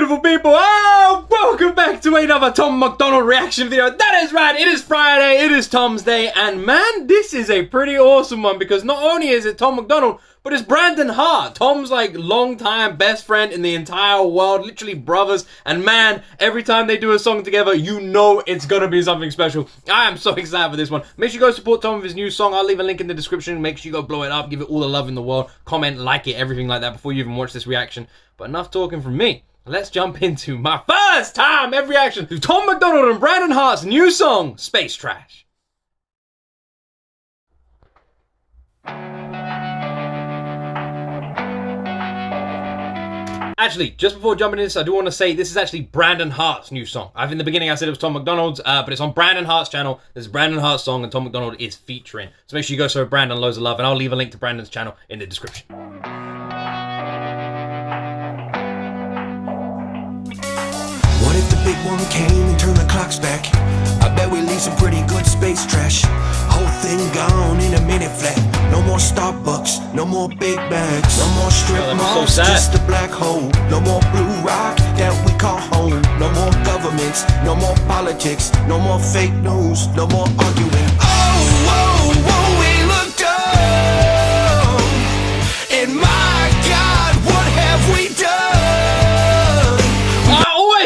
beautiful people. Oh, welcome back to another Tom MacDonald reaction video. That is right, it is Friday, it is Tom's Day, and man, this is a pretty awesome one because not only is it Tom MacDonald, but it's Brandon Hart, Tom's like long-time best friend in the entire world, literally brothers, and man, every time they do a song together, you know it's gonna be something special. I am so excited for this one. Make sure you go support Tom with his new song. I'll leave a link in the description. Make sure you go blow it up, give it all the love in the world, comment, like it, everything like that before you even watch this reaction. But enough talking from me. Let's jump into my first time ever reaction to Tom MacDonald and Brandon Hart's new song, Space Trash. Actually, just before jumping into this, I do want to say this is actually Brandon Hart's new song. In the beginning I said it was Tom MacDonald's, but it's on Brandon Hart's channel. This is Brandon Hart's song and Tom MacDonald is featuring. So make sure you go show Brandon loads of love, and I'll leave a link to Brandon's channel in the description. What if the big one came and turned the clocks back? I bet we leave some pretty good space trash. Whole thing gone in a minute flat. No more Starbucks, no more big bags, no more strip malls, just a black hole. No more blue rock that we call home. No more governments, no more politics, no more fake news, no more arguing. Oh, whoa, whoa, we looked up, and my God, what have we done?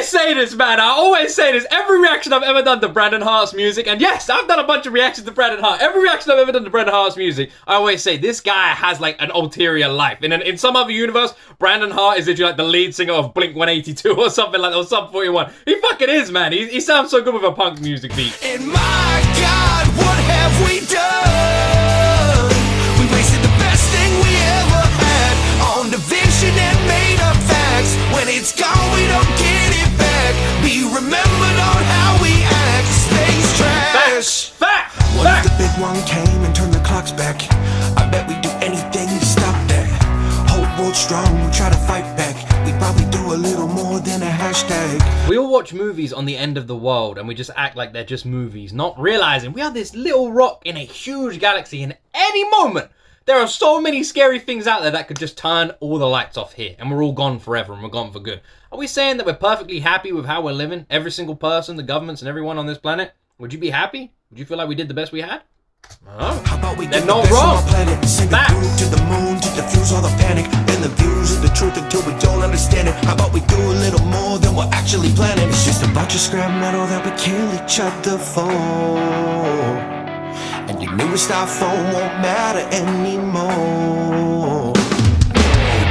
Say this, man. I always say this. Every reaction I've ever done to Brandon Hart's music, and yes, I've done a bunch of reactions to Brandon Hart. Every reaction I've ever done to Brandon Hart's music, I always say this guy has like an ulterior life. In some other universe, Brandon Hart is literally like the lead singer of Blink-182 or something like that, or Sum 41. He fucking is, man. He sounds so good with a punk music beat. And my God, what have we done? We wasted the best thing we ever had on division and made up facts. When it's gone, we don't get it back. Be remembered on how we act. Space trash. Fact. What if the big one came and turned the clocks back? I bet we'd do anything to stop that. Whole world strong, we try to fight back. We probably do a little more than a hashtag. We all watch movies on the end of the world and we just act like they're just movies, not realizing we are this little rock in a huge galaxy, and any moment there are so many scary things out there that could just turn all the lights off here and we're all gone forever and we're gone for good. Are we saying that we're perfectly happy with how we're living? Every single person, the governments, and everyone on this planet? Would you be happy? Would you feel like we did the best we had? Oh, how about we they're get not the best wrong. On our planet, send it through to the moon to diffuse all the panic and the views of the truth until we don't understand it. How about we do a little more than we're actually planning? It's just a bunch of scrap metal that we kill each other for. And the newest iPhone won't matter anymore.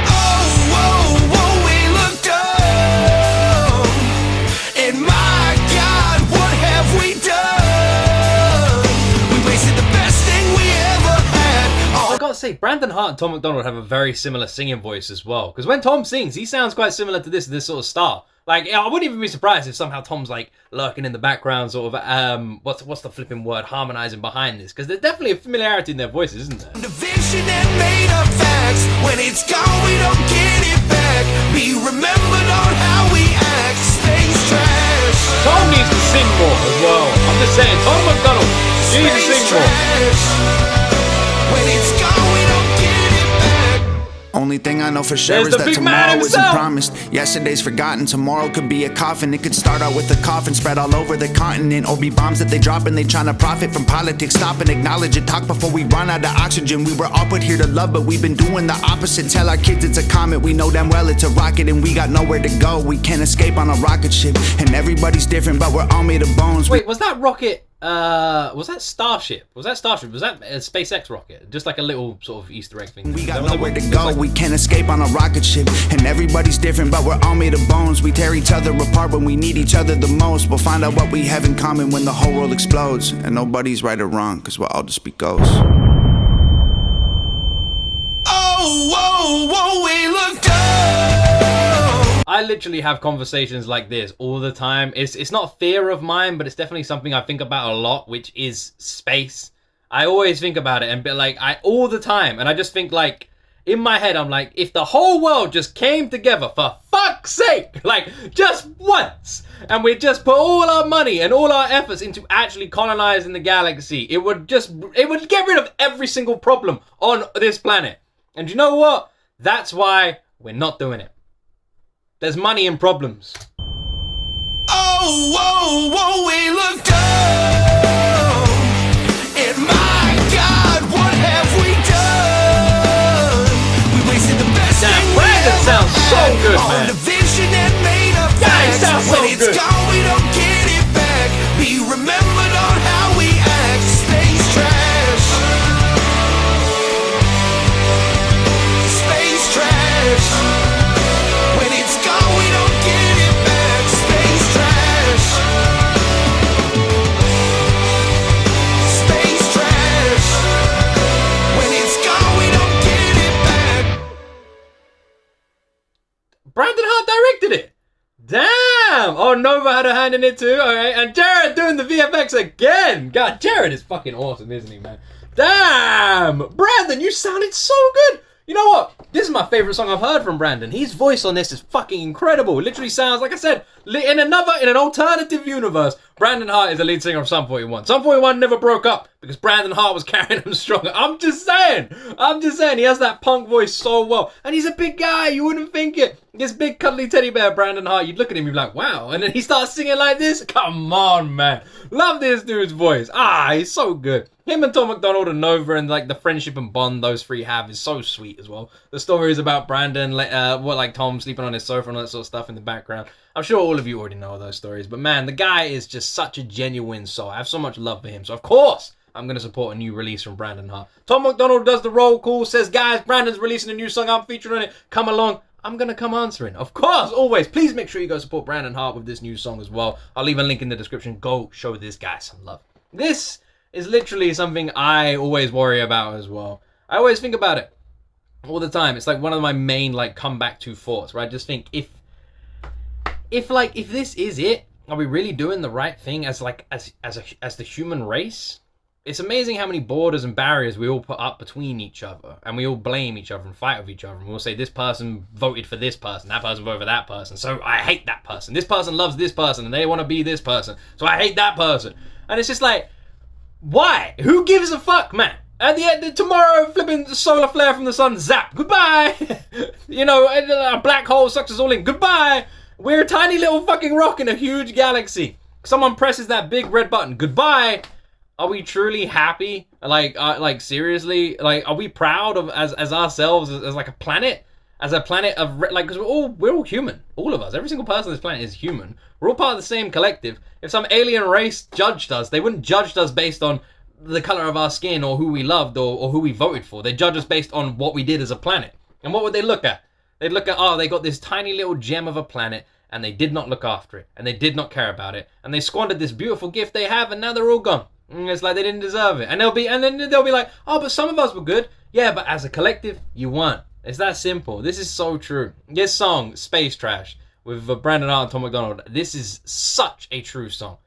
Oh, whoa, whoa, we looked up, and my God, what have we done? We wasted the best thing we ever had. I gotta say, Brandon Hart and Tom MacDonald have a very similar singing voice as well. Because when Tom sings, he sounds quite similar to this sort of style. Like, I wouldn't even be surprised if somehow Tom's like lurking in the background, sort of, what's the flipping word, harmonizing behind this, because there's definitely a familiarity in their voices, isn't there? Division and made up facts. When it's gone, we don't get it back. Be remembered on how we act. Space trash. Tom needs to sing more as well. I'm just saying, Tom MacDonald, you need to sing more. When it's gone, we don't get it back. Only thing I know for sure There's is the that big man tomorrow isn't himself. promised. Yesterday's forgotten, tomorrow could be a coffin. It could start out with a coffin spread all over the continent, or be bombs that they drop and they tryna profit from politics. Stop and acknowledge it, talk before we run out of oxygen. We were all put here to love, but we've been doing the opposite. Tell our kids it's a comet, we know damn well it's a rocket, and we got nowhere to go. We can't escape on a rocket ship, and everybody's different, but we're all made of bones. Wait, was that rocket, was that Starship? Was that Starship? Was that a SpaceX rocket? Just like a little sort of Easter egg thing. We got nowhere to go, we can't escape on a rocket ship, and everybody's different, but we're all made of bones. We tear each other apart when we need each other the most. We'll find out what we have in common when the whole world explodes, and nobody's right or wrong, cause we'll all just be ghosts. Oh, whoa, whoa, we looked up. I literally have conversations like this all the time. It's not a fear of mine, but it's definitely something I think about a lot, which is space. I always think about it and be like, all the time, and I just think like, in my head, I'm like, if the whole world just came together, for fuck's sake, like, just once, and we just put all our money and all our efforts into actually colonizing the galaxy, it would get rid of every single problem on this planet. And you know what? That's why we're not doing it. There's money in problems. Oh, whoa, whoa, we looked up, and my God, what have we done? We wasted the best Damn, thing Brandon we sounds ever so had. good, All man. the vision and made up Yeah, he facts. sounds so when it's good. gone, we don't get it back. Be remembered on how we act. Space trash. Space trash. When it's gone, we don't get it back. Space trash. Space trash. When it's gone, we don't get it back. Brandon Hart directed it. Damn! Oh, Nova had a hand in it too. Alright, and Jared doing the VFX again. God, Jared is fucking awesome, isn't he, man? Damn! Brandon, you sounded so good. You know what? This is my favorite song I've heard from Brandon. His voice on this is fucking incredible. It literally sounds, like I said, in an alternative universe, Brandon Hart is the lead singer of Sum 41. Sum 41 never broke up because Brandon Hart was carrying him stronger. I'm just saying. He has that punk voice so well. And he's a big guy. You wouldn't think it. This big cuddly teddy bear, Brandon Hart, you'd look at him, you'd be like, wow. And then he starts singing like this. Come on, man. Love this dude's voice. He's so good. Him and Tom MacDonald and Nova and like the friendship and bond those three have is so sweet as well. The stories about Brandon, like Tom sleeping on his sofa and all that sort of stuff in the background. I'm sure all of you already know those stories. But man, the guy is just such a genuine soul. I have so much love for him. So of course, I'm going to support a new release from Brandon Hart. Tom MacDonald does the roll call, says, guys, Brandon's releasing a new song. I'm featuring on it. Come along. I'm going to come answering. Of course, always. Please make sure you go support Brandon Hart with this new song as well. I'll leave a link in the description. Go show this guy some love. This is literally something I always worry about as well. I always think about it all the time. It's like one of my main like comeback to thoughts where I just think if this is it, are we really doing the right thing as the human race? It's amazing how many borders and barriers we all put up between each other, and we all blame each other and fight with each other, and we'll say this person voted for this person, that person voted for that person, so I hate that person. This person loves this person and they want to be this person, so I hate that person. And it's just like, why? Who gives a fuck, man? At the end, tomorrow, flipping solar flare from the sun, zap, goodbye. You know, a black hole sucks us all in, goodbye. We're a tiny little fucking rock in a huge galaxy. Someone presses that big red button, goodbye. Are we truly happy? Like seriously? Like, are we proud of as ourselves as like a planet? As a planet of, like, because we're all human. All of us. Every single person on this planet is human. We're all part of the same collective. If some alien race judged us, they wouldn't judge us based on the color of our skin or who we loved or who we voted for. They judge us based on what we did as a planet. And what would they look at? They'd look at, oh, they got this tiny little gem of a planet and they did not look after it and they did not care about it and they squandered this beautiful gift they have and now they're all gone. And it's like they didn't deserve it. And then they'll be like, oh, but some of us were good. Yeah, but as a collective, you weren't. It's that simple. This is so true. This song, Space Trash, with Brandon Hart and Tom MacDonald, this is such a true song.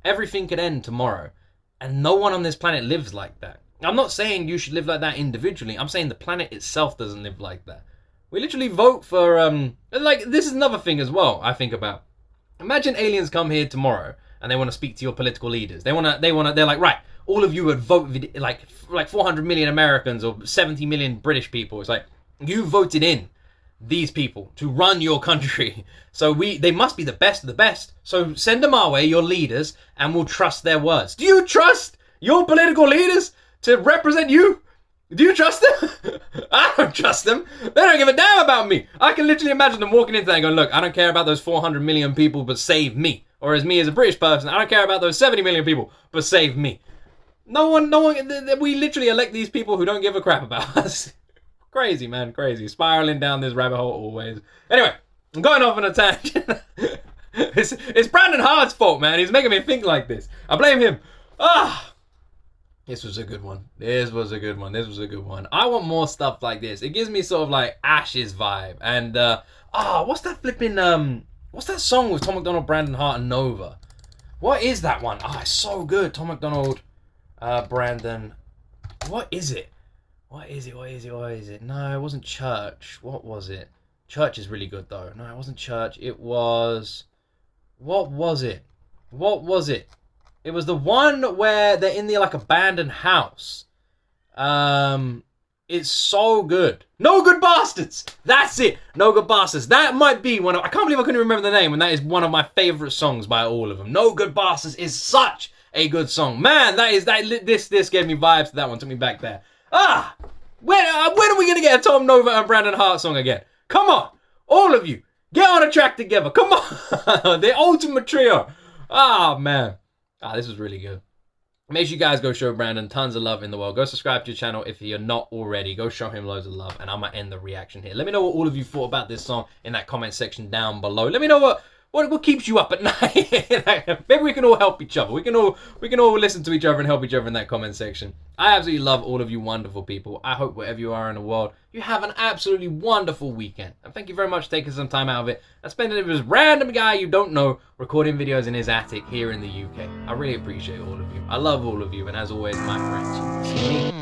Everything could end tomorrow, and no one on this planet lives like that. I'm not saying you should live like that individually. I'm saying the planet itself doesn't live like that. We literally vote for, like, this is another thing as well I think about. Imagine aliens come here tomorrow, and they want to speak to your political leaders. They're like, right, all of you would vote, like 400 million Americans or 70 million British people. It's like, you voted in these people to run your country. So they must be the best of the best. So send them our way, your leaders, and we'll trust their words. Do you trust your political leaders to represent you? Do you trust them? I don't trust them. They don't give a damn about me. I can literally imagine them walking into that and going, look, I don't care about those 400 million people, but save me. Or as me as a British person, I don't care about those 70 million people, but save me. No one, we literally elect these people who don't give a crap about us. Crazy, man, crazy. Spiraling down this rabbit hole always. Anyway, I'm going off on a tangent. It's Brandon Hart's fault, man. He's making me think like this. I blame him. This was a good one. This was a good one. I want more stuff like this. It gives me sort of like Ashes vibe. And, what's that flipping, what's that song with Tom MacDonald, Brandon Hart, and Nova? What is that one? It's so good. Tom MacDonald, Brandon. What is it? What is it? No, it wasn't Church. What was it? Church is really good, though. No, it wasn't Church. It was... What was it? It was the one where they're in the, like, abandoned house. is so good. No Good Bastards. That's it. No Good Bastards. That might be one of... I can't believe I couldn't remember the name, and that is one of my favorite songs by all of them. No Good Bastards is such a good song. Man, this gave me vibes to that one. Took me back there. When are we going to get a Tom Nova and Brandon Hart song again? Come on. All of you. Get on a track together. Come on. The ultimate trio. Man. This was really good. Make sure you guys go show Brandon tons of love in the world. Go subscribe to your channel if you're not already. Go show him loads of love. And I'm going to end the reaction here. Let me know what all of you thought about this song in that comment section down below. Let me know what keeps you up at night. Maybe we can all help each other. We can all listen to each other and help each other in that comment section. I absolutely love all of you wonderful people. I hope wherever you are in the world, you have an absolutely wonderful weekend. And thank you very much for taking some time out of it and spending it with this random guy you don't know recording videos in his attic here in the UK. I really appreciate all of you. I love all of you. And as always, my friends,